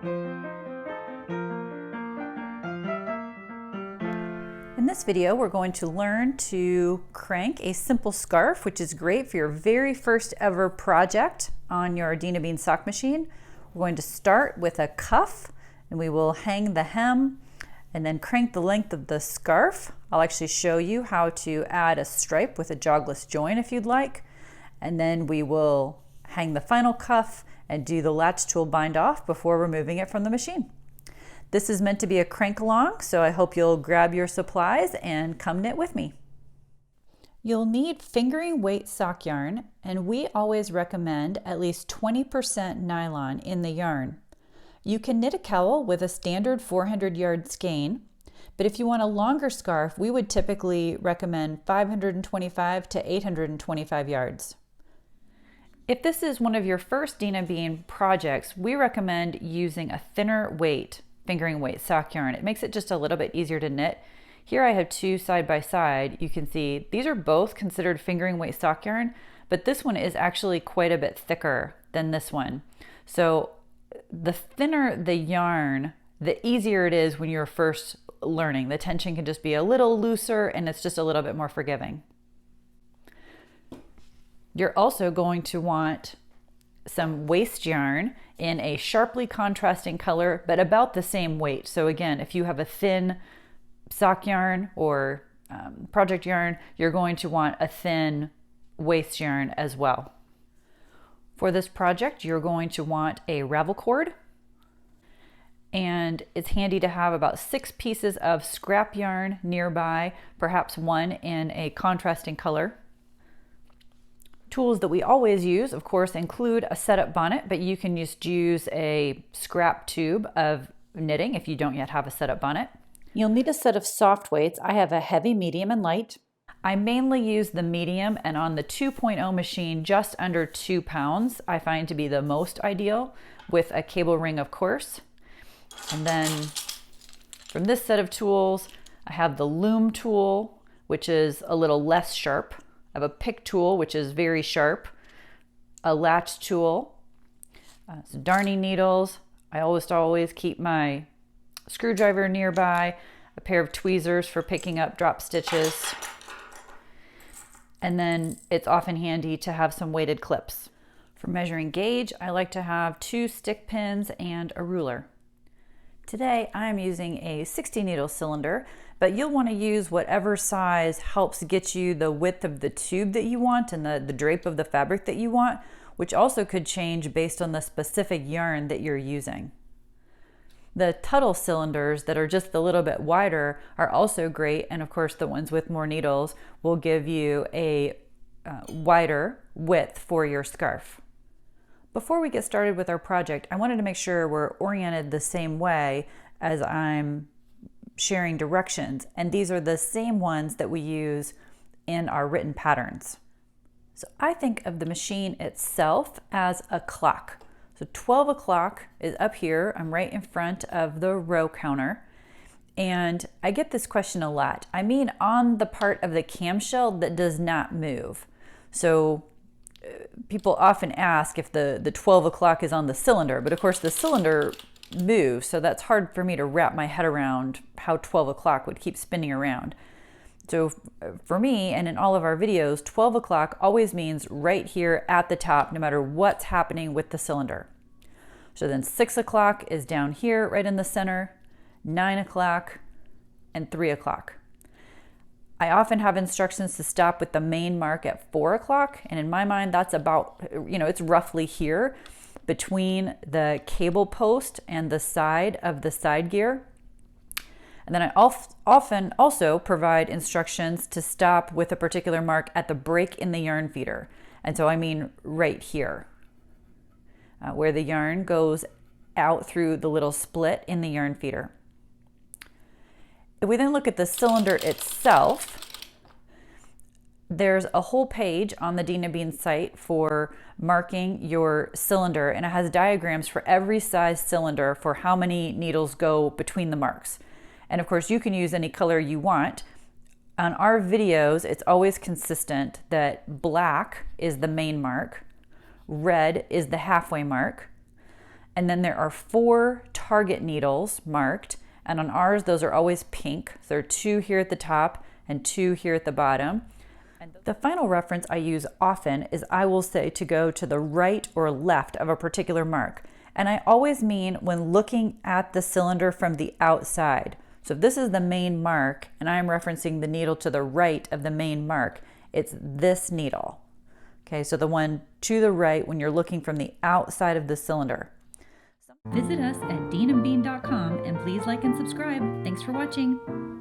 In this video, we're going to learn to crank a simple scarf, which is great for your very first ever project on your Dina Bean sock machine. We're going to start with a cuff, and we will hang the hem and then crank the length of the scarf. I'll actually show you how to add a stripe with a jogless join if you'd like. And then we will hang the final cuff and do the latch tool bind off before removing it from the machine. This is meant to be a crank along, so I hope you'll grab your supplies and come knit with me. You'll need fingering weight sock yarn, and we always recommend at least 20% nylon in the yarn. You can knit a cowl with a standard 400-yard skein, but if you want a longer scarf, we would typically recommend 525 to 825 yards. If this is one of your first Dina Bean projects, we recommend using a thinner weight fingering weight sock yarn. It makes it just a little bit easier to knit. Here I have two side by side. You can see these are both considered fingering weight sock yarn, but this one is actually quite a bit thicker than this one. So the thinner the yarn, the easier it is when you're first learning. The tension can just be a little looser and it's just a little bit more forgiving. You're also going to want some waste yarn in a sharply contrasting color, but about the same weight. So again, if you have a thin sock yarn or project yarn, you're going to want a thin waste yarn as well. For this project, you're going to want a ravel cord, and it's handy to have about 6 pieces of scrap yarn nearby, perhaps one in a contrasting color. Tools that we always use, of course, include a setup bonnet, but you can just use a scrap tube of knitting if you don't yet have a setup bonnet. You'll need a set of soft weights. I have a heavy, medium, and light. I mainly use the medium, and on the 2.0 machine, just under 2 pounds, I find to be the most ideal, with a cable ring, of course. And then from this set of tools, I have the loom tool, which is a little less sharp. I have a pick tool, which is very sharp, a latch tool, some darning needles. I always keep my screwdriver nearby, a pair of tweezers for picking up drop stitches, and then it's often handy to have some weighted clips. For measuring gauge, I like to have 2 stick pins and a ruler. Today I'm using a 60 needle cylinder, but you'll want to use whatever size helps get you the width of the tube that you want and the drape of the fabric that you want, which also could change based on the specific yarn that you're using. The Tuttle cylinders that are just a little bit wider are also great, and of course the ones with more needles will give you a wider width for your scarf. Before we get started with our project, I wanted to make sure we're oriented the same way as I'm sharing directions, and these are the same ones that we use in our written patterns. So I think of the machine itself as a clock. So 12 o'clock is up here. I'm right in front of the row counter, and I get this question a lot. I mean on the part of the camshell that does not move. So people often ask if the 12 o'clock is on the cylinder, but of course the cylinder moves, so that's hard for me to wrap my head around how 12 o'clock would keep spinning around. So for me, and in all of our videos, 12 o'clock always means right here at the top, no matter what's happening with the cylinder. So then 6 o'clock is down here, right in the center, 9 o'clock, and 3 o'clock. I often have instructions to stop with the main mark at 4 o'clock, and in my mind, that's about, it's roughly here between the cable post and the side of the side gear. And then I often also provide instructions to stop with a particular mark at the break in the yarn feeder. And so I mean right here, where the yarn goes out through the little split in the yarn feeder. If we then look at the cylinder itself, there's a whole page on the Dina Bean site for marking your cylinder, and it has diagrams for every size cylinder for how many needles go between the marks. And of course you can use any color you want. On our videos, it's always consistent that black is the main mark, red is the halfway mark, And then there are 4 target needles marked, and on ours those are always pink. So there are 2 here at the top and 2 here at the bottom. And the final reference I use often is I will say to go to the right or left of a particular mark. And I always mean when looking at the cylinder from the outside. So if this is the main mark and I'm referencing the needle to the right of the main mark, it's this needle. Okay, so the one to the right when you're looking from the outside of the cylinder. Visit us at deanandbean.com and please like and subscribe. Thanks for watching.